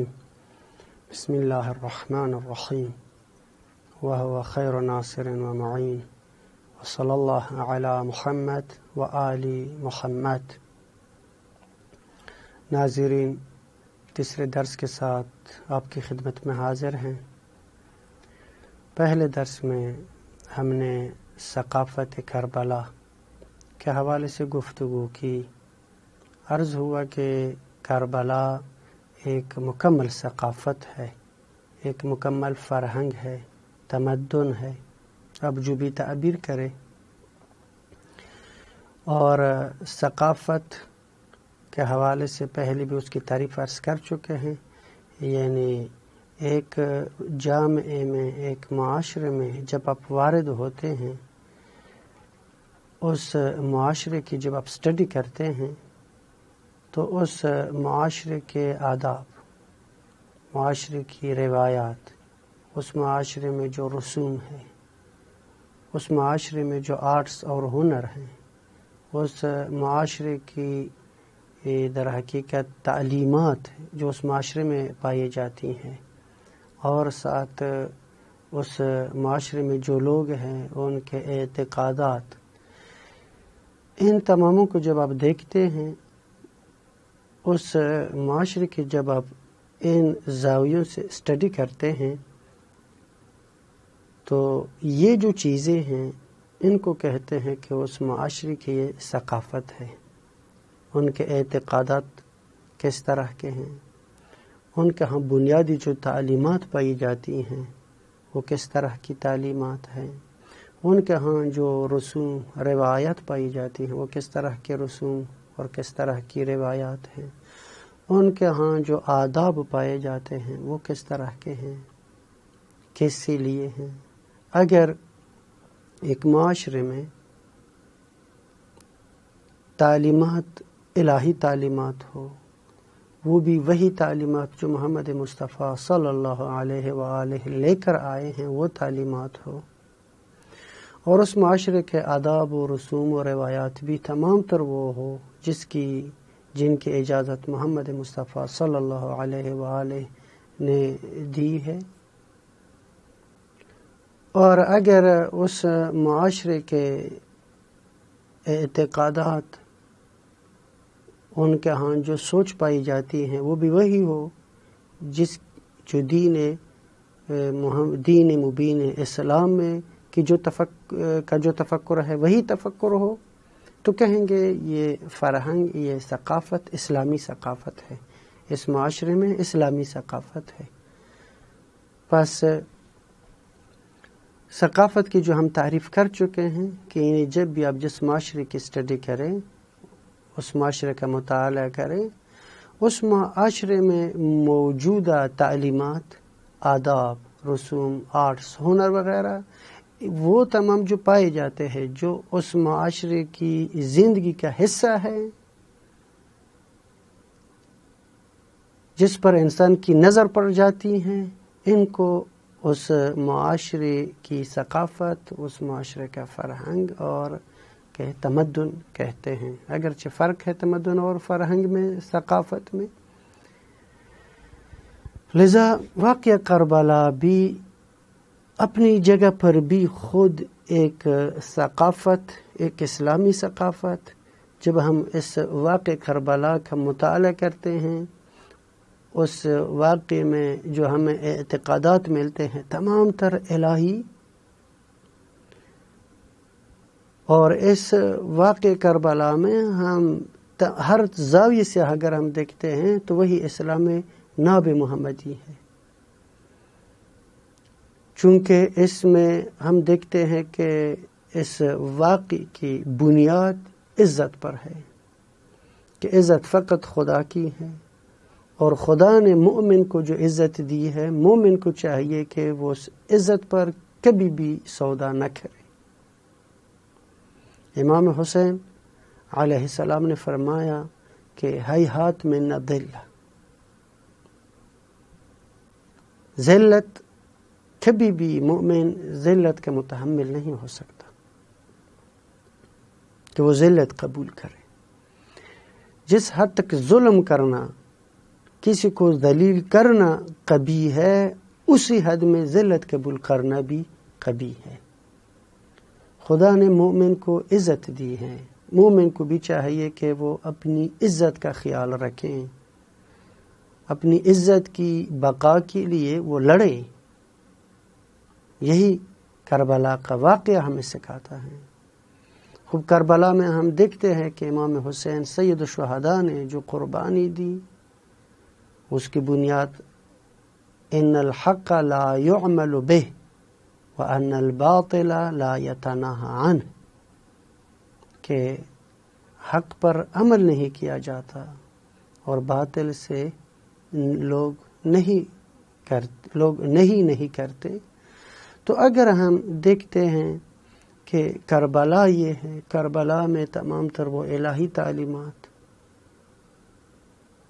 الرجيم بسم الله الرحمن الرحيم وهو خير ناصر ومعين وصلى الله على محمد وآل محمد۔ ناظرین، تیسرے درس کے ساتھ آپ کی خدمت میں حاضر ہیں۔ پہلے درس میں ہم نے ثقافت کربلا کے حوالے سے گفتگو کی۔ عرض ہوا کہ کربلا ایک مکمل ثقافت ہے، ایک مکمل فرہنگ ہے، تمدن ہے، اب جو بھی تعبیر کرے۔ اور ثقافت کے حوالے سے پہلے بھی اس کی تعریف عرض کر چکے ہیں، یعنی ایک جامعے میں، ایک معاشرے میں جب آپ وارد ہوتے ہیں، اس معاشرے کی جب آپ اسٹڈی کرتے ہیں تو اس معاشرے کے آداب، معاشرے کی روایات، اس معاشرے میں جو رسوم ہیں، اس معاشرے میں جو آرٹس اور ہنر ہیں، اس معاشرے کی در حقیقت تعلیمات جو اس معاشرے میں پائی جاتی ہیں، اور ساتھ اس معاشرے میں جو لوگ ہیں ان کے اعتقادات، ان تماموں کو جب آپ دیکھتے ہیں، اس معاشرے کی جب آپ ان زاویوں سے اسٹڈی کرتے ہیں تو یہ جو چیزیں ہیں ان کو کہتے ہیں کہ اس معاشرے کی یہ ثقافت ہے۔ ان کے اعتقادات کس طرح کے ہیں، ان کے ہاں بنیادی جو تعلیمات پائی جاتی ہیں وہ کس طرح کی تعلیمات ہیں، ان کے ہاں جو رسوم روایات پائی جاتی ہیں وہ کس طرح کے رسوم اور کس طرح کی روایات ہیں، ان کے ہاں جو آداب پائے جاتے ہیں وہ کس طرح کے ہیں، کس سے لیے ہیں۔ اگر ایک معاشرے میں تعلیمات الہی تعلیمات ہو، وہ بھی وہی تعلیمات جو محمد مصطفیٰ صلی اللہ علیہ وآلہ لے کر آئے ہیں وہ تعلیمات ہو، اور اس معاشرے کے آداب و رسوم و روایات بھی تمام تر وہ ہو جن کی اجازت محمد مصطفیٰ صلی اللہ علیہ وآلہ نے دی ہے، اور اگر اس معاشرے کے اعتقادات، ان کے ہاں جو سوچ پائی جاتی ہیں وہ بھی وہی ہو جو دین مبین اسلام میں کی جو تفکر ہے وہی تفکر ہو، تو کہیں گے یہ فرہنگ، یہ ثقافت اسلامی ثقافت ہے، اس معاشرے میں اسلامی ثقافت ہے۔ پس ثقافت کی جو ہم تعریف کر چکے ہیں کہ جب بھی آپ جس معاشرے کی اسٹڈی کریں، اس معاشرے کا مطالعہ کریں، اس معاشرے میں موجودہ تعلیمات، آداب، رسوم، آرٹس، ہنر وغیرہ، وہ تمام جو پائے جاتے ہیں، جو اس معاشرے کی زندگی کا حصہ ہے، جس پر انسان کی نظر پڑ جاتی ہیں، ان کو اس معاشرے کی ثقافت، اس معاشرے کا فرہنگ اور تمدن کہتے ہیں۔ اگرچہ فرق ہے تمدن اور فرہنگ میں، ثقافت میں۔ لذا واقعہ کربلا بھی اپنی جگہ پر بھی خود ایک ثقافت، ایک اسلامی ثقافت۔ جب ہم اس واقعہ کربلا کا مطالعہ کرتے ہیں، اس واقعے میں جو ہمیں اعتقادات ملتے ہیں تمام تر الہی، اور اس واقعہ کربلا میں ہم ہر زاویے سے اگر ہم دیکھتے ہیں تو وہی اسلام ناب محمدی ہے، چونکہ اس میں ہم دیکھتے ہیں کہ اس واقعے کی بنیاد عزت پر ہے، کہ عزت فقط خدا کی ہے، اور خدا نے مومن کو جو عزت دی ہے، مومن کو چاہیے کہ وہ اس عزت پر کبھی بھی سودا نہ کرے۔ امام حسین علیہ السلام نے فرمایا کہ ہیہات من الذلہ، ذلت کبھی بھی مومن ذلت کا متحمل نہیں ہو سکتا کہ وہ ذلت قبول کرے۔ جس حد تک ظلم کرنا کسی کو ذلیل کرنا قبیح ہے، اسی حد میں ذلت قبول کرنا بھی قبیح ہے۔ خدا نے مومن کو عزت دی ہے، مومن کو بھی چاہیے کہ وہ اپنی عزت کا خیال رکھیں، اپنی عزت کی بقا کے لیے وہ لڑیں۔ یہی کربلا کا واقعہ ہمیں سکھاتا ہے۔ خوب کربلا میں ہم دیکھتے ہیں کہ امام حسین سید الشہداء نے جو قربانی دی، اس کی بنیاد ان الحق لا يعمل به وان الباطل لا يتناهى عنه، کہ حق پر عمل نہیں کیا جاتا اور باطل سے لوگ نہیں کرتے۔ تو اگر ہم دیکھتے ہیں کہ کربلا یہ ہے، کربلا میں تمام تر وہ الہی تعلیمات،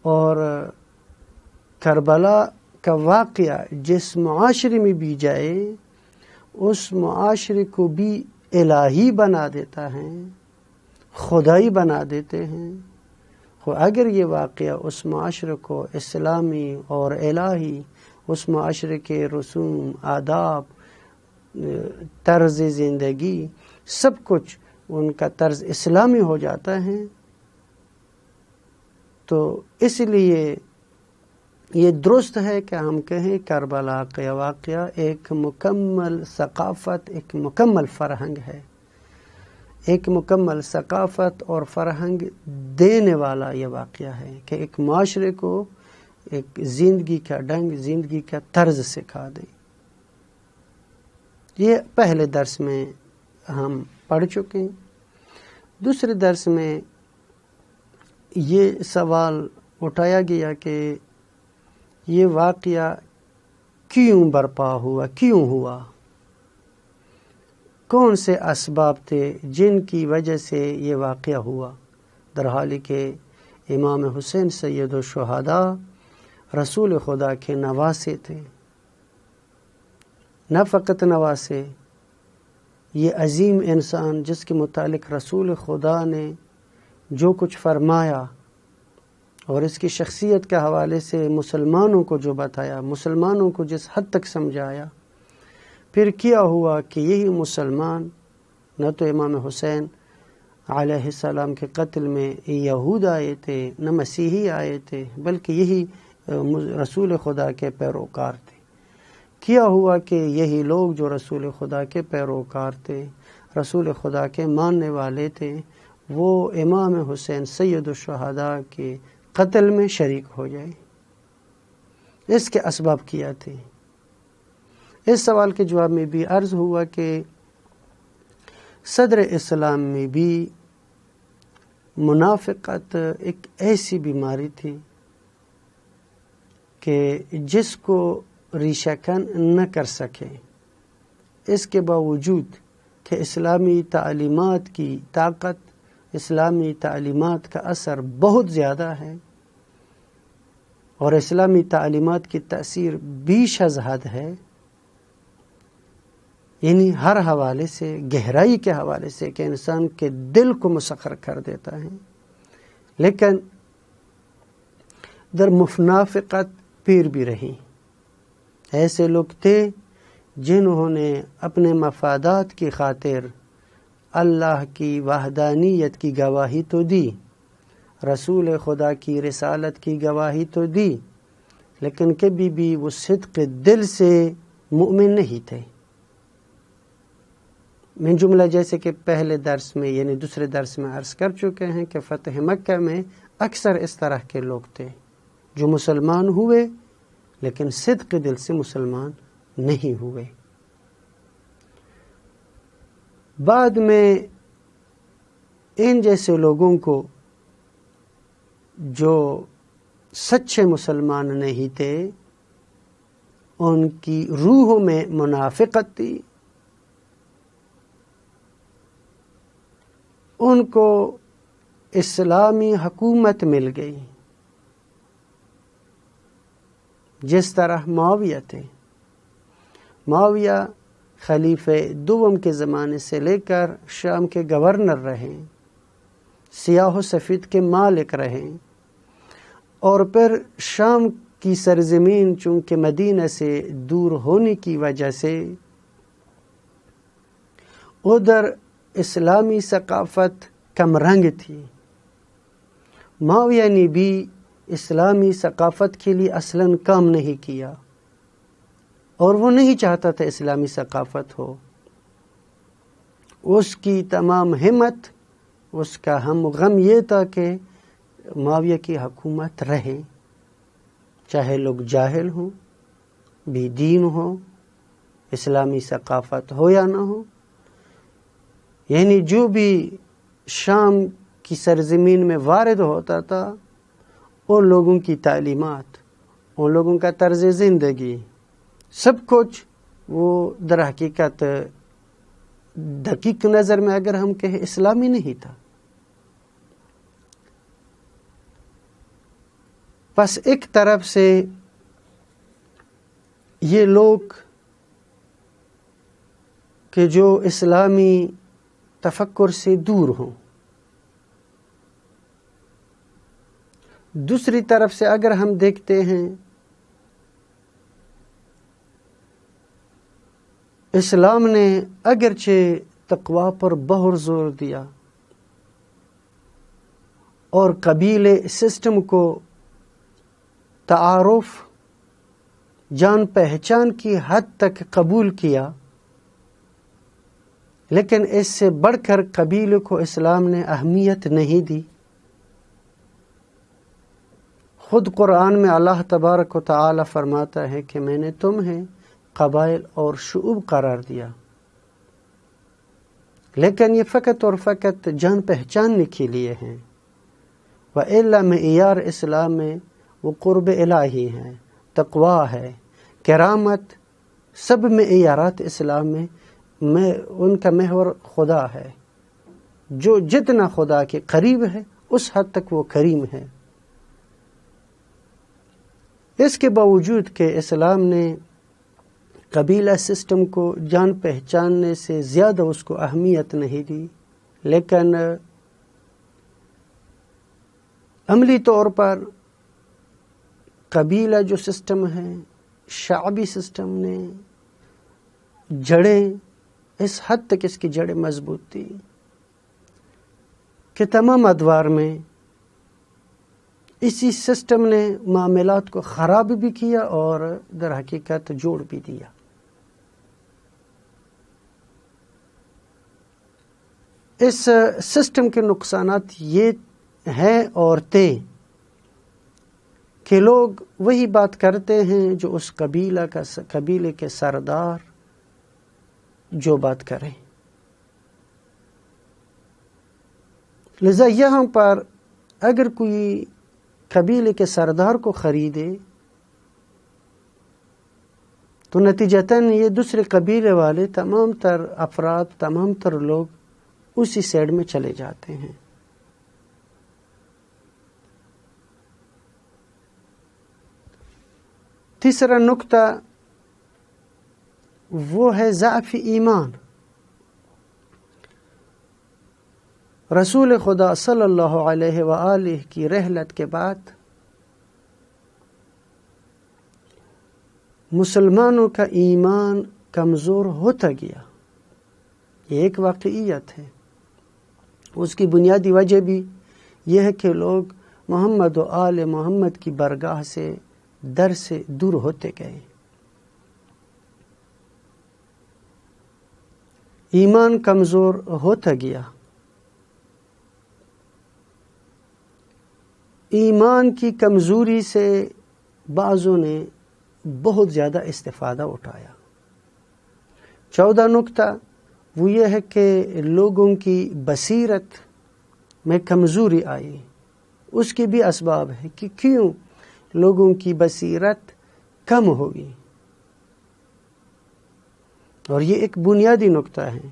اور کربلا کا واقعہ جس معاشرے میں بھی جائے اس معاشرے کو بھی الہی بنا دیتا ہے، خدائی بنا دیتے ہیں۔ اگر یہ واقعہ اس معاشرے کو اسلامی اور الہی، اس معاشرے کے رسوم، آداب، طرز زندگی، سب کچھ ان کا طرز اسلامی ہو جاتا ہے، تو اس لیے یہ درست ہے کہ ہم کہیں کربلا کا واقعہ ایک مکمل ثقافت، ایک مکمل فرہنگ ہے، ایک مکمل ثقافت اور فرہنگ دینے والا یہ واقعہ ہے کہ ایک معاشرے کو ایک زندگی کا ڈھنگ، زندگی کا طرز سکھا دے۔ یہ پہلے درس میں ہم پڑھ چکے ہیں۔ دوسرے درس میں یہ سوال اٹھایا گیا کہ یہ واقعہ کیوں برپا ہوا، کیوں ہوا، کون سے اسباب تھے جن کی وجہ سے یہ واقعہ ہوا، درحالی کہ امام حسین سید الشہداء رسول خدا کے نواسے تھے۔ نہ فقط نواسے، یہ عظیم انسان جس کے متعلق رسول خدا نے جو کچھ فرمایا اور اس کی شخصیت کے حوالے سے مسلمانوں کو جو بتایا، مسلمانوں کو جس حد تک سمجھایا، پھر کیا ہوا کہ یہی مسلمان نہ تو امام حسین علیہ السلام کے قتل میں یہود آئے تھے، نہ مسیحی آئے تھے، بلکہ یہی رسول خدا کے پیروکار تھے۔ کیا ہوا کہ یہی لوگ جو رسول خدا کے پیروکار تھے، رسول خدا کے ماننے والے تھے، وہ امام حسین سید الشہداء کے قتل میں شریک ہو جائے۔ اس کے اسباب کیا تھے؟ اس سوال کے جواب میں بھی عرض ہوا کہ صدر اسلام میں بھی منافقت ایک ایسی بیماری تھی کہ جس کو ریشہ کن نہ کر سکے، اس کے باوجود کہ اسلامی تعلیمات کی طاقت، اسلامی تعلیمات کا اثر بہت زیادہ ہے اور اسلامی تعلیمات کی تأثیر بیش از حد ہے، یعنی ہر حوالے سے، گہرائی کے حوالے سے کہ انسان کے دل کو مسخر کر دیتا ہے، لیکن در منافقت پیر بھی رہی۔ ایسے لوگ تھے جنہوں نے اپنے مفادات کی خاطر اللہ کی وحدانیت کی گواہی تو دی، رسول خدا کی رسالت کی گواہی تو دی، لیکن کبھی بھی وہ صدق دل سے مؤمن نہیں تھے۔ من جملہ جیسے کہ پہلے درس میں یعنی دوسرے درس میں عرض کر چکے ہیں کہ فتح مکہ میں اکثر اس طرح کے لوگ تھے جو مسلمان ہوئے لیکن صدق دل سے مسلمان نہیں ہوئے۔ بعد میں ان جیسے لوگوں کو جو سچے مسلمان نہیں تھے، ان کی روحوں میں منافقت تھی، ان کو اسلامی حکومت مل گئی، جس طرح معاویہ تھے۔ معاویہ خلیفہ دوم کے زمانے سے لے کر شام کے گورنر رہے، سیاہ و سفید کے مالک رہے، اور پھر شام کی سرزمین چونکہ مدینہ سے دور ہونے کی وجہ سے ادھر اسلامی ثقافت کم رنگ تھی. معاویہ نے بھی اسلامی ثقافت کے لیے اصلاً کام نہیں کیا اور وہ نہیں چاہتا تھا اسلامی ثقافت ہو. اس کی تمام ہمت، اس کا ہم غم یہ تھا کہ معاویہ کی حکومت رہے، چاہے لوگ جاہل ہوں، بے دین ہو، اسلامی ثقافت ہو یا نہ ہو. یعنی جو بھی شام کی سرزمین میں وارد ہوتا تھا ان لوگوں کی تعلیمات، ان لوگوں کا طرز زندگی، سب کچھ وہ در حقیقت دقیق نظر میں اگر ہم کہیں اسلامی نہیں تھا. بس ایک طرف سے یہ لوگ کہ جو اسلامی تفکر سے دور ہوں، دوسری طرف سے اگر ہم دیکھتے ہیں اسلام نے اگرچہ تقوی پر بہت زور دیا اور قبیلے سسٹم کو تعارف، جان پہچان کی حد تک قبول کیا، لیکن اس سے بڑھ کر قبیلے کو اسلام نے اہمیت نہیں دی. خود قرآن میں اللہ تبارک و تعالی فرماتا ہے کہ میں نے تمہیں قبائل اور شعوب قرار دیا، لیکن یہ فقط اور فقط جان پہچاننے کے لیے ہیں. وَإِلَّا معیار اسلام میں وہ قرب الہی ہیں، تقوی ہے، کرامت، سب معیارات اسلام میں ان کا محور خدا ہے. جو جتنا خدا کے قریب ہے اس حد تک وہ کریم ہے. اس کے باوجود کہ اسلام نے قبیلہ سسٹم کو جان پہچاننے سے زیادہ اس کو اہمیت نہیں دی، لیکن عملی طور پر قبیلہ جو سسٹم ہے، شعبی سسٹم نے جڑیں، اس حد تک اس کی جڑیں مضبوط تھی کہ تمام ادوار میں اسی سسٹم نے معاملات کو خراب بھی کیا اور در حقیقت جوڑ بھی دیا. اس سسٹم کے نقصانات یہ ہیں اور تھے کہ لوگ وہی بات کرتے ہیں جو اس قبیلے کے سردار جو بات کریں. لذا یہاں پر اگر کوئی قبیلے کے سردار کو خریدے تو نتیجتاً یہ دوسرے قبیلے والے تمام تر افراد، تمام تر لوگ اسی سائڈ میں چلے جاتے ہیں. تیسرا نقطہ وہ ہے ضعف ایمان. رسول خدا صلی اللہ علیہ وآلہ کی رحلت کے بعد مسلمانوں کا ایمان کمزور ہوتا گیا. یہ ایک واقعیت ہے. اس کی بنیادی وجہ بھی یہ ہے کہ لوگ محمد و آل محمد کی برگاہ سے در سے دور ہوتے گئے. ایمان کمزور ہوتا گیا. ایمان کی کمزوری سے بعضوں نے بہت زیادہ استفادہ اٹھایا. 14 نقطہ وہ یہ ہے کہ لوگوں کی بصیرت میں کمزوری آئی. اس کے بھی اسباب ہے کہ کیوں لوگوں کی بصیرت کم ہوگی، اور یہ ایک بنیادی نقطہ ہے.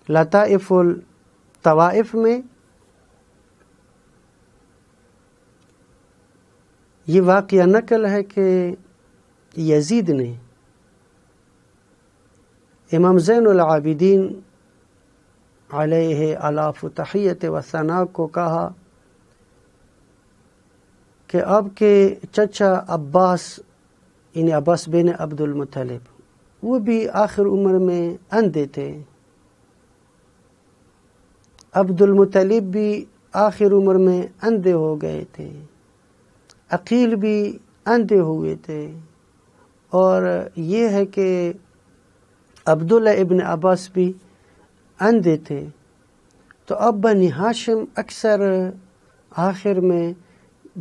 لطائف الطوائف میں یہ واقعہ نقل ہے کہ یزید نے امام زین العابدین علیہ الاف تحیت و ثنا کو کہا کہ آپ کے چچا عباس یعنی عباس بن عبد المطلب وہ بھی آخر عمر میں اندھے تھے، عبد المطلب بھی آخر عمر میں اندھے ہو گئے تھے، عقیل بھی اندھے ہوئے تھے، اور یہ ہے کہ عبداللہ ابن عباس بھی اندھے تھے۔ تو اب بنی ہاشم اکثر آخر میں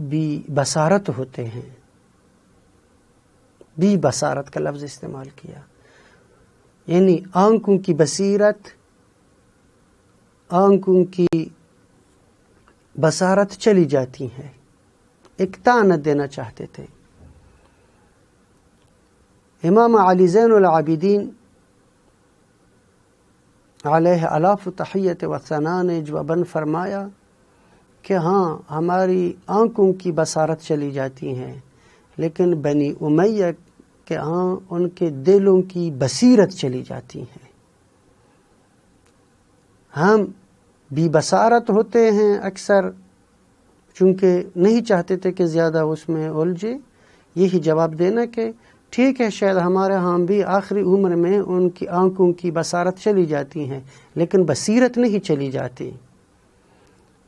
بھی بصارت ہوتے ہیں، بھی بصارت کا لفظ استعمال کیا، یعنی آنکھوں کی بصیرت، آنکھوں کی بصارت چلی جاتی ہے، ایک طعنت دینا چاہتے تھے۔ امام علی زین العابدین علیہ الاف تحیت و ثنا نے جواباً فرمایا کہ ہاں ہماری آنکھوں کی بصارت چلی جاتی ہیں، لیکن بنی امیہ کے ہاں ان کے دلوں کی بصیرت چلی جاتی ہے۔ ہم بھی بصارت ہوتے ہیں اکثر، چونکہ نہیں چاہتے تھے کہ زیادہ اس میں الجھے، یہی جواب دینا کہ ٹھیک ہے شاید ہمارے ہاں بھی آخری عمر میں ان کی آنکھوں کی بصارت چلی جاتی ہیں، لیکن بصیرت نہیں چلی جاتی۔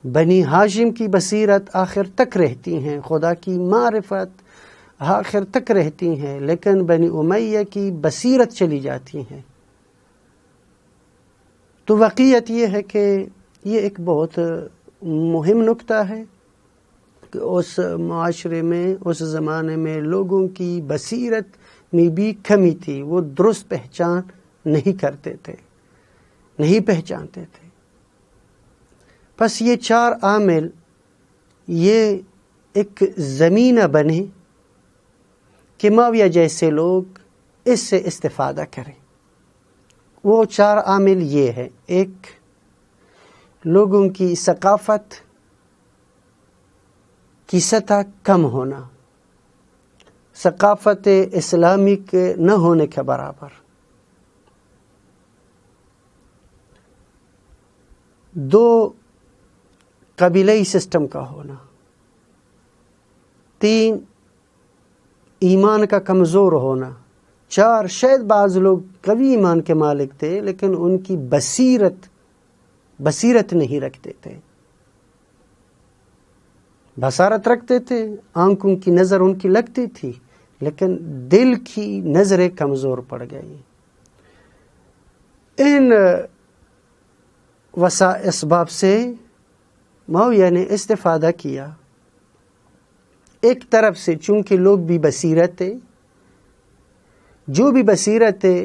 بنی ہاشم کی بصیرت آخر تک رہتی ہیں، خدا کی معرفت آخر تک رہتی ہیں، لیکن بنی امیہ کی بصیرت چلی جاتی ہیں۔ تو واقعیت یہ ہے کہ یہ ایک بہت مہم نکتہ ہے کہ اس معاشرے میں، اس زمانے میں لوگوں کی بصیرت میں بھی کمی تھی، وہ درست پہچان نہیں کرتے تھے، نہیں پہچانتے تھے۔ پس یہ چار عامل یہ ایک زمینہ بنے کہ معاویہ جیسے لوگ اس سے استفادہ کریں۔ وہ چار عامل یہ ہے: ایک، لوگوں کی ثقافت کی سطح کم ہونا، ثقافت اسلامی کے نہ ہونے کے برابر۔ دو، قبیلئی سسٹم کا ہونا۔ تین، ایمان کا کمزور ہونا۔ چار، شاید بعض لوگ قوی ایمان کے مالک تھے لیکن ان کی بصیرت نہیں رکھتے تھے، بصارت رکھتے تھے، آنکھوں کی نظر ان کی لگتی تھی لیکن دل کی نظریں کمزور پڑ گئی۔ ان اسباب سے معاویہ نے استفادہ کیا۔ ایک طرف سے چونکہ لوگ بھی بصیرت تھے، جو بھی بصیرت تھے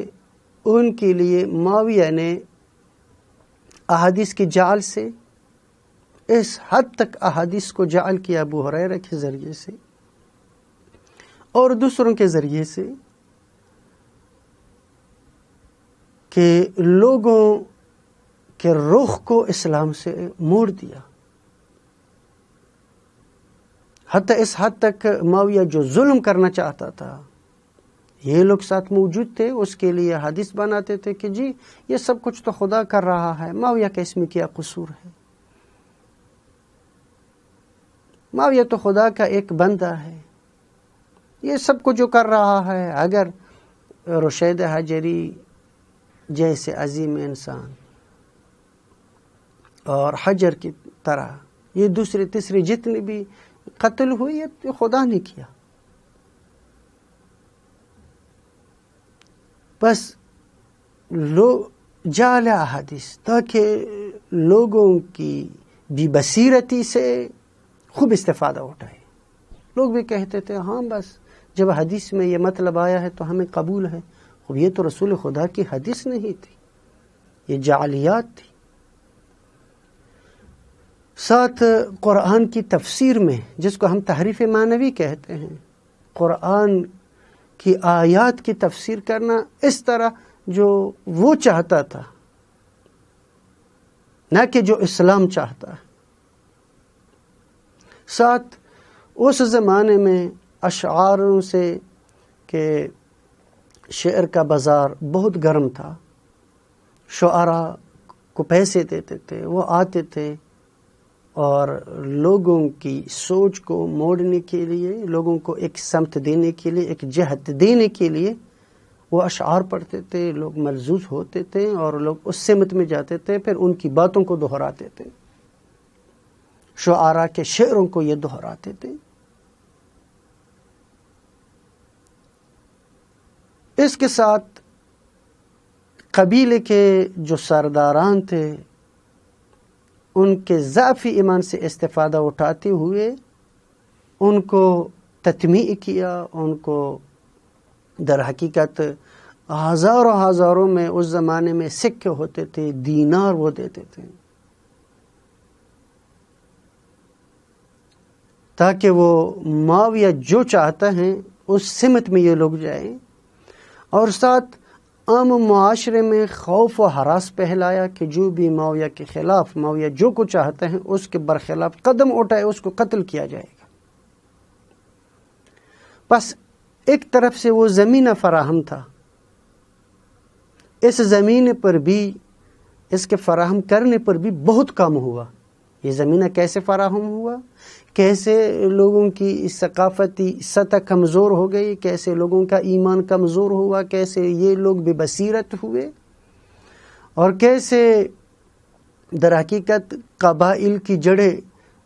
ان کے لیے معاویہ نے احادیث کی جعل سے اس حد تک احادیث کو جعل کیا ابو ہریرہ کے ذریعے سے اور دوسروں کے ذریعے سے کہ لوگوں کے رخ کو اسلام سے موڑ دیا۔ حتیٰ اس حد تک معاویہ جو ظلم کرنا چاہتا تھا، یہ لوگ ساتھ موجود تھے، اس کے لیے حدیث بناتے تھے کہ جی یہ سب کچھ تو خدا کر رہا ہے، معاویہ کا اس میں کیا قصور ہے؟ معاویہ تو خدا کا ایک بندہ ہے، یہ سب کچھ جو کر رہا ہے، اگر رشید حجری جیسے عظیم انسان اور حجر کی طرح یہ دوسرے تیسرے جتنے بھی قتل ہوئے یہ خدا نے کیا۔ بس جعل احادیث تاکہ لوگوں کی بھی بصیرتی سے خوب استفادہ اٹھائے۔ لوگ بھی کہتے تھے ہاں بس جب حدیث میں یہ مطلب آیا ہے تو ہمیں قبول ہے، خب یہ تو رسول خدا کی حدیث نہیں تھی، یہ جعلیات تھی۔ ساتھ قرآن کی تفسیر میں، جس کو ہم تحریف معنوی کہتے ہیں، قرآن کی آیات کی تفسیر کرنا اس طرح جو وہ چاہتا تھا، نہ کہ جو اسلام چاہتا ہے۔ ساتھ اس زمانے میں اشعاروں سے کہ شعر کا بازار بہت گرم تھا، شعراء کو پیسے دیتے تھے، وہ آتے تھے اور لوگوں کی سوچ کو موڑنے کے لیے، لوگوں کو ایک سمت دینے کے لیے، ایک جہت دینے کے لیے وہ اشعار پڑھتے تھے، لوگ ملزوز ہوتے تھے اور لوگ اس سمت میں جاتے تھے، پھر ان کی باتوں کو دہراتے تھے، شعراء کے شعروں کو یہ دہراتے تھے۔ اس کے ساتھ قبیلے کے جو سرداران تھے ان کے ضعفی ایمان سے استفادہ اٹھاتے ہوئے ان کو تطمیع کیا، ان کو در حقیقت ہزاروں میں اس زمانے میں سکے ہوتے تھے، دینار وہ دیتے تھے تاکہ وہ معاویہ جو چاہتا ہیں اس سمت میں یہ لوگ جائیں، اور ساتھ عام معاشرے میں خوف و ہراس پھیلایا کہ جو بھی معاویہ کے خلاف، معاویہ جو کو چاہتے ہیں اس کے برخلاف قدم اٹھائے اس کو قتل کیا جائے گا۔ بس ایک طرف سے وہ زمینہ فراہم تھا، اس زمین پر بھی، اس کے فراہم کرنے پر بھی بہت کام ہوا۔ یہ زمینہ کیسے فراہم ہوا، کیسے لوگوں کی ثقافتی سطح کمزور ہو گئی، کیسے لوگوں کا ایمان کمزور ہوا، کیسے یہ لوگ بے بصیرت ہوئے، اور کیسے در حقیقت قبائل کی جڑیں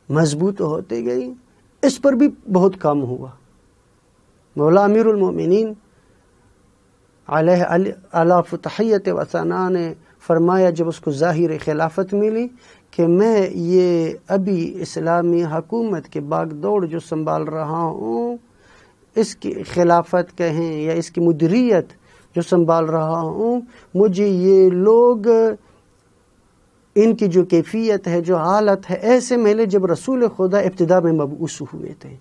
مضبوط ہوتی گئی، اس پر بھی بہت کام ہوا۔ مولا امیر المومنین علیہ فتحیت و ثنا نے فرمایا جب اس کو ظاہر خلافت ملی کہ میں یہ ابھی اسلامی حکومت کے باغ دوڑ جو سنبھال رہا ہوں، اس کی خلافت کہیں یا اس کی مدیریت جو سنبھال رہا ہوں، مجھے یہ لوگ ان کی جو کیفیت ہے، جو حالت ہے، ایسے ملے جب رسول خدا ابتدا میں مبعوث ہوئے تھے۔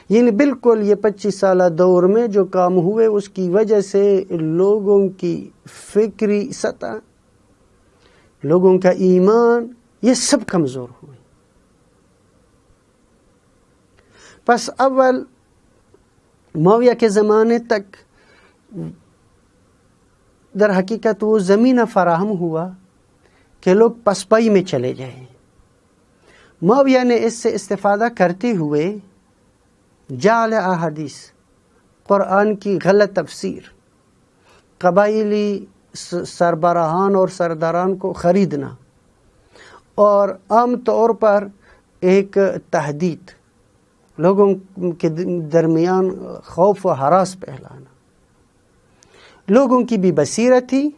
یعنی بالکل یہ 25 سالہ دور میں جو کام ہوئے اس کی وجہ سے لوگوں کی فکری سطح، لوگوں کا ایمان، یہ سب کمزور ہوئے۔ پس اول معاویہ کے زمانے تک در حقیقت وہ زمینہ فراہم ہوا کہ لوگ پسپائی میں چلے جائیں۔ معاویہ نے اس سے استفادہ کرتے ہوئے جعل احادیث، قرآن کی غلط تفسیر، قبائلی سربراہان اور سرداران کو خریدنا، اور عام طور پر ایک تہدید، لوگوں کے درمیان خوف و ہراس پھیلانا، لوگوں کی بھی بصیرت تھی،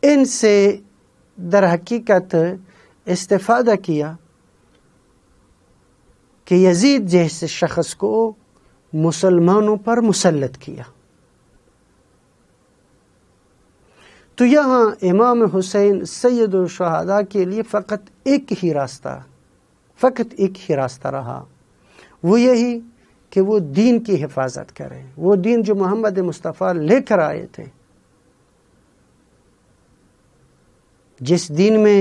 ان سے در حقیقت استفادہ کیا کہ یزید جیسے شخص کو مسلمانوں پر مسلط کیا۔ تو یہاں امام حسین سید الشہداء کے لیے فقط ایک ہی راستہ رہا، وہ یہی کہ وہ دین کی حفاظت کریں، وہ دین جو محمد مصطفیٰ لے کر آئے تھے، جس دین میں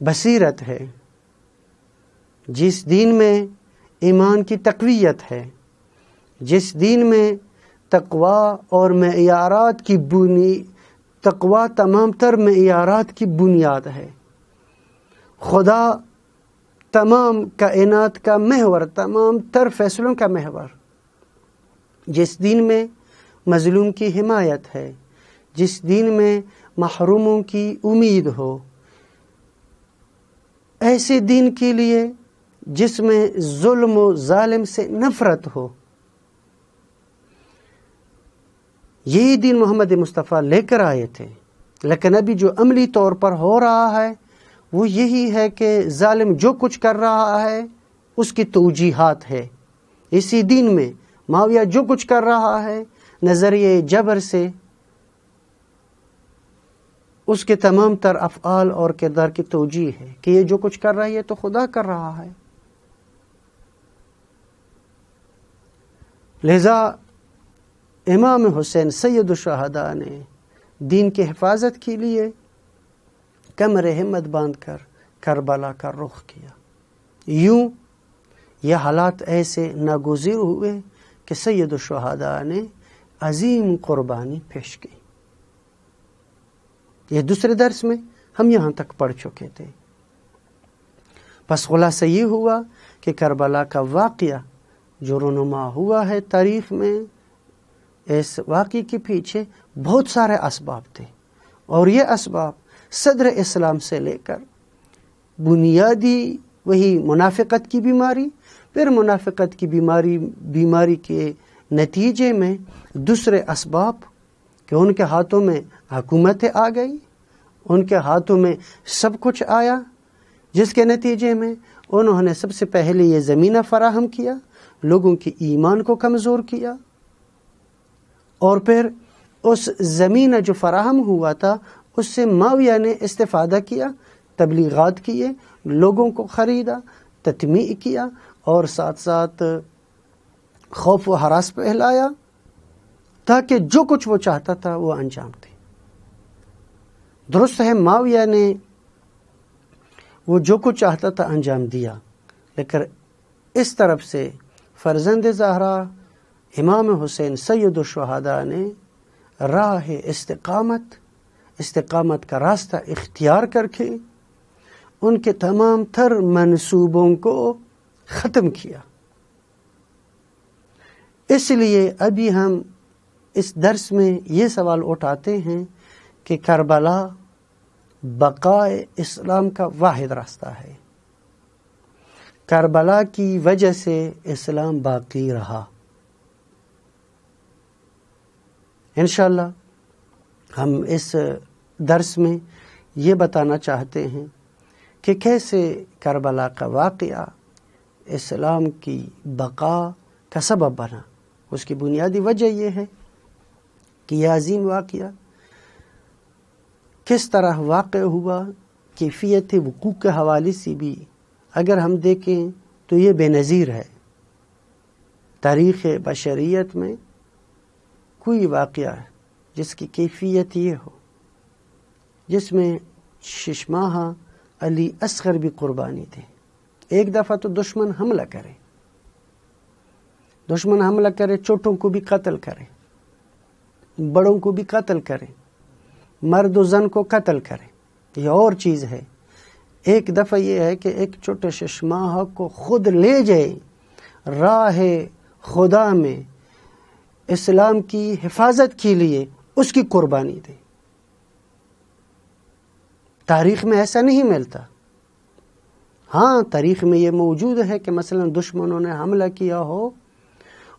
بصیرت ہے، جس دین میں ایمان کی تقویت ہے، جس دین میں تقوی اور معیارات کی تقوی تمام تر معیارات کی بنیاد ہے، خدا تمام کائنات کا محور، تمام تر فیصلوں کا محور، جس دین میں مظلوم کی حمایت ہے، جس دین میں محروموں کی امید ہو، ایسے دین کے لیے جس میں ظلم و ظالم سے نفرت ہو، یہی دین محمد مصطفیٰ لے کر آئے تھے۔ لیکن ابھی جو عملی طور پر ہو رہا ہے وہ یہی ہے کہ ظالم جو کچھ کر رہا ہے اس کی توجیحات ہے، اسی دین میں معاویہ جو کچھ کر رہا ہے نظریہ جبر سے اس کے تمام تر افعال اور کردار کی توجیہ ہے کہ یہ جو کچھ کر رہا ہے یہ تو خدا کر رہا ہے۔ لہذا امام حسین سید الشہداء نے دین کی حفاظت کے لیے کمر ہمت باندھ کر کربلا کا رخ کیا۔ یوں یہ حالات ایسے ناگزیر ہوئے کہ سید الشہداء نے عظیم قربانی پیش کی۔ یہ دوسرے درس میں ہم یہاں تک پڑھ چکے تھے۔ بس خلاصہ یہ ہوا کہ کربلا کا واقعہ جو رونما ہوا ہے تاریخ میں، اس واقعے کے پیچھے بہت سارے اسباب تھے، اور یہ اسباب صدر اسلام سے لے کر بنیادی وہی منافقت کی بیماری، پھر منافقت کی بیماری کے نتیجے میں دوسرے اسباب کہ ان کے ہاتھوں میں حکومتیں آ گئی، ان کے ہاتھوں میں سب کچھ آیا، جس کے نتیجے میں انہوں نے سب سے پہلے یہ زمینہ فراہم کیا، لوگوں کے ایمان کو کمزور کیا، اور پھر اس زمینہ جو فراہم ہوا تھا اس سے معاویہ نے استفادہ کیا، تبلیغات کیے، لوگوں کو خریدا، تطمیع کیا، اور ساتھ ساتھ خوف و ہراس پھیلایا تاکہ جو کچھ وہ چاہتا تھا وہ انجام دے۔ درست ہے معاویہ نے وہ جو کچھ چاہتا تھا انجام دیا، لیکن اس طرف سے فرزند زہرا امام حسین سید الشہداء نے راہ استقامت کا راستہ اختیار کر کے ان کے تمام تر منصوبوں کو ختم کیا۔ اس لیے ابھی ہم اس درس میں یہ سوال اٹھاتے ہیں کہ کربلا بقائے اسلام کا واحد راستہ ہے۔ کربلا کی وجہ سے اسلام باقی رہا۔ انشاءاللہ ہم اس درس میں یہ بتانا چاہتے ہیں کہ کیسے کربلا کا واقعہ اسلام کی بقا کا سبب بنا۔ اس کی بنیادی وجہ یہ ہے کہ یہ عظیم واقعہ کس طرح واقع ہوا، کیفیت وقوع کے حوالے سے بھی اگر ہم دیکھیں تو یہ بے نظیر ہے۔ تاریخ بشریت میں کوئی واقعہ جس کی کیفیت یہ ہو، جس میں 6 ماہ علی اصغر بھی قربانی دے۔ ایک دفعہ تو دشمن حملہ کرے، چھوٹوں کو بھی قتل کرے، بڑوں کو بھی قتل کرے، مرد و زن کو قتل کرے، یہ اور چیز ہے۔ ایک دفعہ یہ ہے کہ ایک چھوٹے 6 ماہ کو خود لے جائے راہ خدا میں اسلام کی حفاظت کے لیے، اس کی قربانی دے۔ تاریخ میں ایسا نہیں ملتا۔ ہاں تاریخ میں یہ موجود ہے کہ مثلا دشمنوں نے حملہ کیا ہو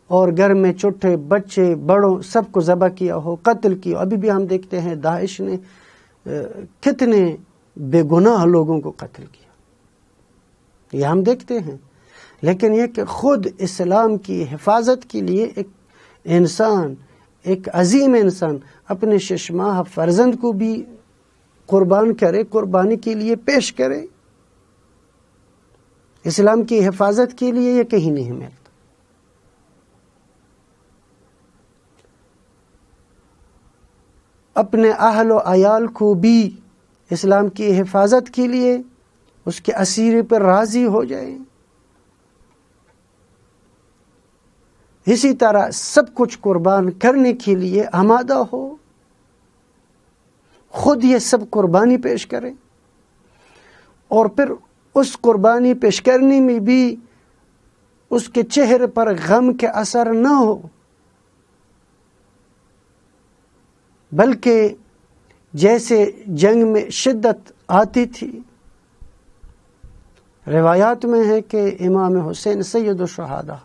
اور گھر میں چھوٹے بچے بڑوں سب کو ذبح کیا ہو، قتل کیا۔ ابھی بھی ہم دیکھتے ہیں داعش نے کتنے بے گناہ لوگوں کو قتل کیا، یہ ہم دیکھتے ہیں۔ لیکن یہ کہ خود اسلام کی حفاظت کے لیے ایک انسان، ایک عظیم انسان اپنے 6 ماہ فرزند کو بھی قربان کرے، قربانی کے لیے پیش کرے اسلام کی حفاظت کے لیے، یہ کہیں نہیں ملتا۔ اپنے اہل و عیال کو بھی اسلام کی حفاظت کے لیے اس کے اسیرے پر راضی ہو جائے، اسی طرح سب کچھ قربان کرنے کے لیے آمادہ ہو، خود یہ سب قربانی پیش کرے، اور پھر اس قربانی پیش کرنے میں بھی اس کے چہرے پر غم کے اثر نہ ہو، بلکہ جیسے جنگ میں شدت آتی تھی۔ روایات میں ہے کہ امام حسین سید الشہداء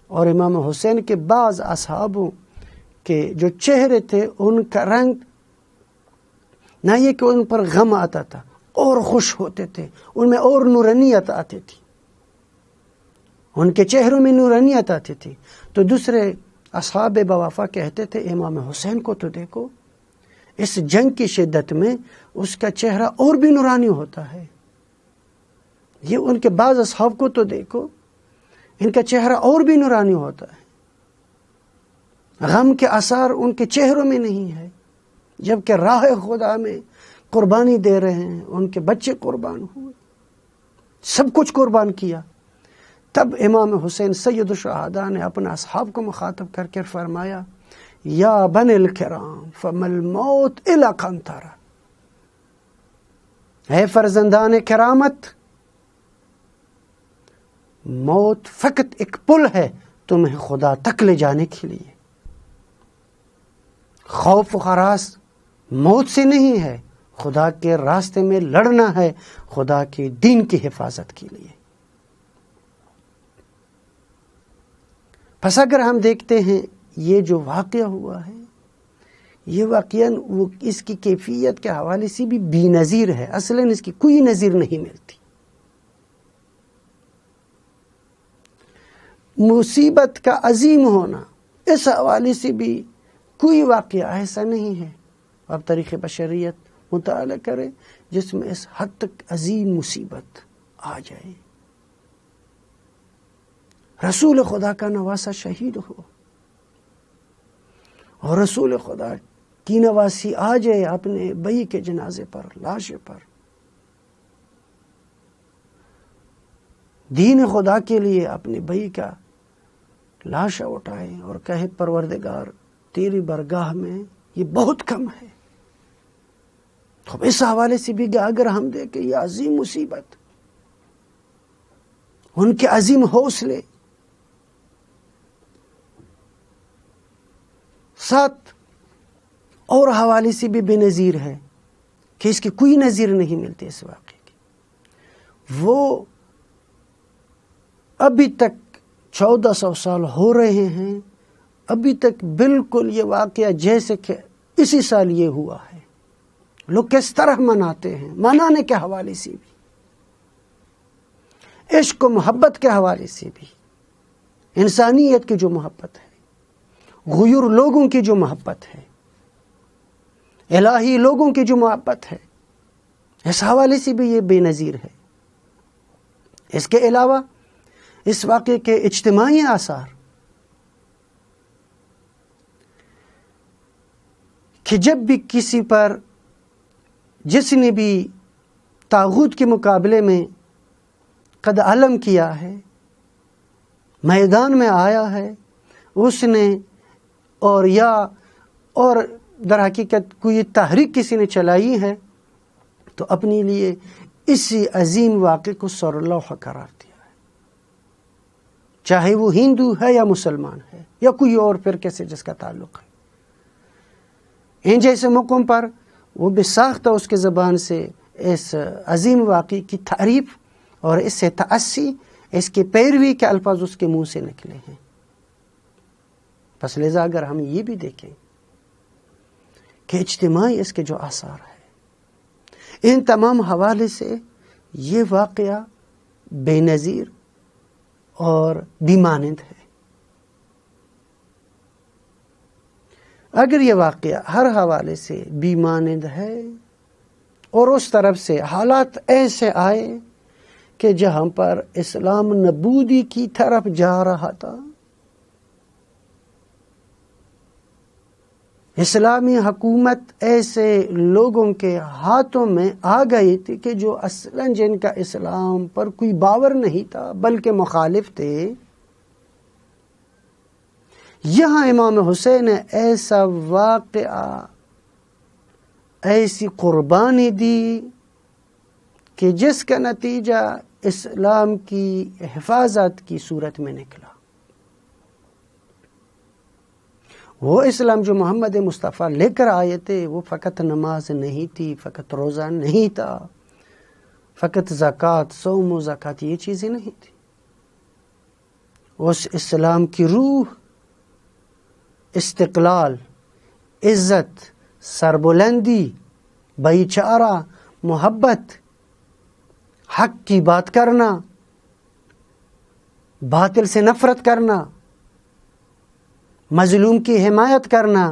اور امام حسین کے بعض اصحابوں کے جو چہرے تھے ان کا رنگ نہ یہ کہ ان پر غم آتا تھا، اور خوش ہوتے تھے، ان میں اور نورانیت آتی تھی، ان کے چہروں میں نورانیت آتی تھی۔ تو دوسرے اصحاب بوفا کہتے تھے امام حسین کو تو دیکھو، اس جنگ کی شدت میں اس کا چہرہ اور بھی نورانی ہوتا ہے، یہ ان کے بعض اصحاب کو تو دیکھو، ان کا چہرہ اور بھی نورانی ہوتا ہے، غم کے اثار ان کے چہروں میں نہیں ہے، جبکہ راہ خدا میں قربانی دے رہے ہیں، ان کے بچے قربان ہوئے، سب کچھ قربان کیا۔ تب امام حسین سید الشہداء نے اپنے اصحاب کو مخاطب کر کے فرمایا، یا بنی الکرام فما الموت الا قنطرہ، اے فرزندان کرامت، موت فقط ایک پل ہے تمہیں خدا تک لے جانے کے لیے۔ خوف و ہراس موت سے نہیں ہے، خدا کے راستے میں لڑنا ہے، خدا کے دین کی حفاظت کے لیے۔ پس اگر ہم دیکھتے ہیں یہ جو واقعہ ہوا ہے، یہ واقعاً وہ اس کی کیفیت کے حوالے سے بھی بے نظیر ہے، اصلاً اس کی کوئی نظیر نہیں ملتی۔ مصیبت کا عظیم ہونا، اس حوالے سے بھی کوئی واقعہ ایسا نہیں ہے اب تاریخ بشریت مطالعہ کرے جس میں اس حد تک عظیم مصیبت آ جائے، رسول خدا کا نواسا شہید ہو اور رسول خدا کی نواسی آ جائے اپنے بھائی کے جنازے پر، لاش پر، دین خدا کے لیے اپنے بھائی کا لاش اٹھائے اور کہے پروردگار تیری برگاہ میں یہ بہت کم ہے۔ تو اس حوالے سے بھی اگر ہم دیکھیں یہ عظیم مصیبت، ان کے عظیم حوصلے، ساتھ اور حوالے سے بھی بے نظیر ہے کہ اس کی کوئی نظیر نہیں ملتی اس واقعے کی۔ وہ ابھی تک 1400 سال ہو رہے ہیں، ابھی تک بالکل یہ واقعہ جیسے کہ اسی سال یہ ہوا ہے۔ لوگ کس طرح مناتے ہیں، منانے کے حوالے سے بھی، عشق و محبت کے حوالے سے بھی، انسانیت کی جو محبت ہے، غیور لوگوں کی جو محبت ہے، الہی لوگوں کی جو محبت ہے، اس حوالے سے بھی یہ بے نظیر ہے۔ اس کے علاوہ اس واقعے کے اجتماعی آثار کہ جب بھی کسی پر جس نے بھی طاغوت کے مقابلے میں قد علم کیا ہے، میدان میں آیا ہے، اس نے اور در حقیقت کوئی تحریک کسی نے چلائی ہے تو اپنے لیے اسی عظیم واقعے کو سرلوح قرار دیا ہے، چاہے وہ ہندو ہے یا مسلمان ہے یا کوئی اور فرقے سے جس کا تعلق ہے۔ ان جیسے موقعوں پر وہ بے ساختہ اس کے زبان سے اس عظیم واقعے کی تعریف اور اس سے تأسی، اس کی پیروی کے الفاظ اس کے منہ سے نکلے ہیں۔ پس لہذا اگر ہم یہ بھی دیکھیں کہ اجتماعی اس کے جو آثار ہیں، ان تمام حوالے سے یہ واقعہ بے نظیر اور بے مانند ہے۔ اگر یہ واقعہ ہر حوالے سے بے مانند ہے اور اس طرف سے حالات ایسے آئے کہ جہاں پر اسلام نبودی کی طرف جا رہا تھا، اسلامی حکومت ایسے لوگوں کے ہاتھوں میں آ گئی تھی کہ جو اصلاً جن کا اسلام پر کوئی باور نہیں تھا بلکہ مخالف تھے، یہاں امام حسین نے ایسا واقعہ، ایسی قربانی دی کہ جس کا نتیجہ اسلام کی حفاظت کی صورت میں نکلا۔ وہ اسلام جو محمد مصطفیٰ لے کر آئے تھے وہ فقط نماز نہیں تھی، فقط روزہ نہیں تھا، فقط زکوٰۃ، صوم و زکوٰۃ یہ چیزیں نہیں تھی۔ اس اسلام کی روح استقلال، عزت، سربلندی، بھائی چارہ، محبت، حق کی بات کرنا، باطل سے نفرت کرنا، مظلوم کی حمایت کرنا،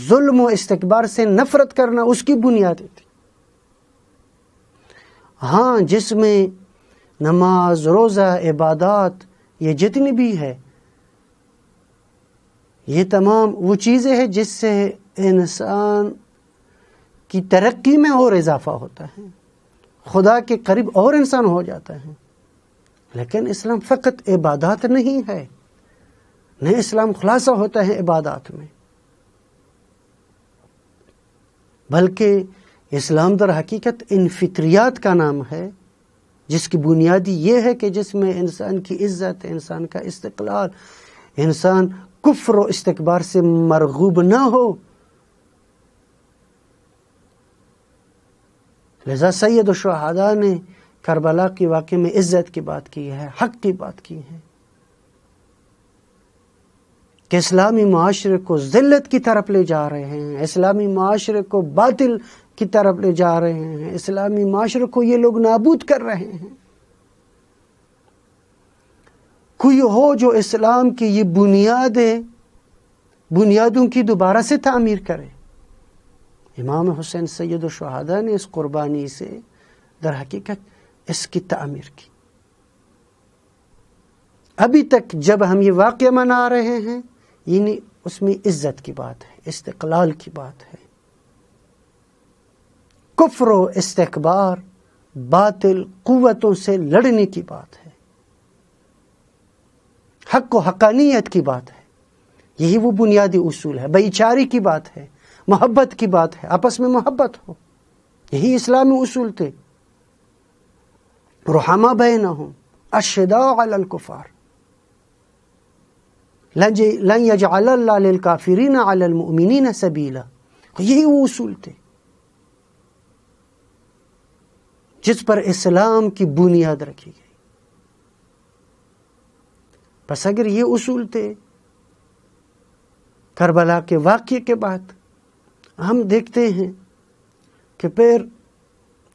ظلم و استکبار سے نفرت کرنا، اس کی بنیادیں تھی۔ ہاں، جس میں نماز، روزہ، عبادات یہ جتنی بھی ہے، یہ تمام وہ چیزیں ہیں جس سے انسان کی ترقی میں اور اضافہ ہوتا ہے، خدا کے قریب اور انسان ہو جاتا ہے۔ لیکن اسلام فقط عبادات نہیں ہے، نہیں، اسلام خلاصہ ہوتا ہے عبادات میں، بلکہ اسلام در حقیقت ان فطریات کا نام ہے جس کی بنیادی یہ ہے کہ جس میں انسان کی عزت، انسان کا استقلال، انسان کفر و استکبار سے مرغوب نہ ہو. لذا سید الشہداء نے کربلا کے واقعے میں عزت کی بات کی ہے، حق کی بات کی ہے کہ اسلامی معاشرے کو ذلت کی طرف لے جا رہے ہیں، اسلامی معاشرے کو باطل کی طرف لے جا رہے ہیں، اسلامی معاشرے کو یہ لوگ نابود کر رہے ہیں. کوئی ہو جو اسلام کی یہ بنیادوں کی دوبارہ سے تعمیر کرے. امام حسین سید الشہداء نے اس قربانی سے در حقیقت اس کی تعمیر کی. ابھی تک جب ہم یہ واقعہ منا رہے ہیں، یعنی اس میں عزت کی بات ہے، استقلال کی بات ہے، کفر و استکبار، باطل قوتوں سے لڑنے کی بات ہے، حق و حقانیت کی بات ہے. یہی وہ بنیادی اصول ہے. بھائی چارے کی بات ہے، محبت کی بات ہے، آپس میں محبت ہو. یہی اسلامی اصول تھے. رحماء بینہم اشداء علی الکفار لن یجعل اللہ للکافرین علی المؤمنین سبیلا. یہی وہ اصول تھے جس پر اسلام کی بنیاد رکھی گئی. بس اگر یہ اصول تھے، کربلا کے واقعے کے بعد ہم دیکھتے ہیں کہ پھر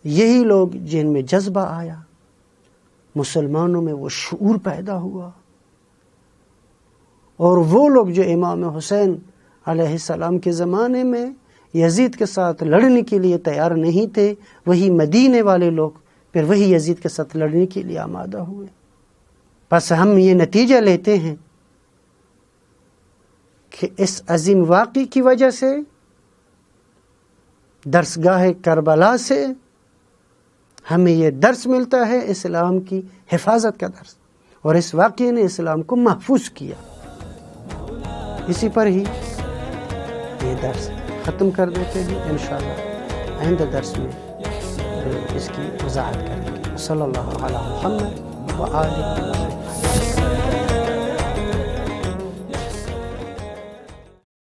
یہی لوگ جن میں جذبہ آیا، مسلمانوں میں وہ شعور پیدا ہوا، اور وہ لوگ جو امام حسین علیہ السلام کے زمانے میں یزید کے ساتھ لڑنے کے لیے تیار نہیں تھے، وہی مدینے والے لوگ پھر وہی یزید کے ساتھ لڑنے کے لیے آمادہ ہوئے. بس ہم یہ نتیجہ لیتے ہیں کہ اس عظیم واقعے کی وجہ سے، درسگاہ کربلا سے ہمیں یہ درس ملتا ہے، اسلام کی حفاظت کا درس، اور اس واقعے نے اسلام کو محفوظ کیا. اسی پر ہی یہ درس ختم کر دیتے ہیں. انشاءاللہ آئندہ درس میں اس کی وضاحت کریں گے. صلی اللہ علی محمد وآلہ وسلم.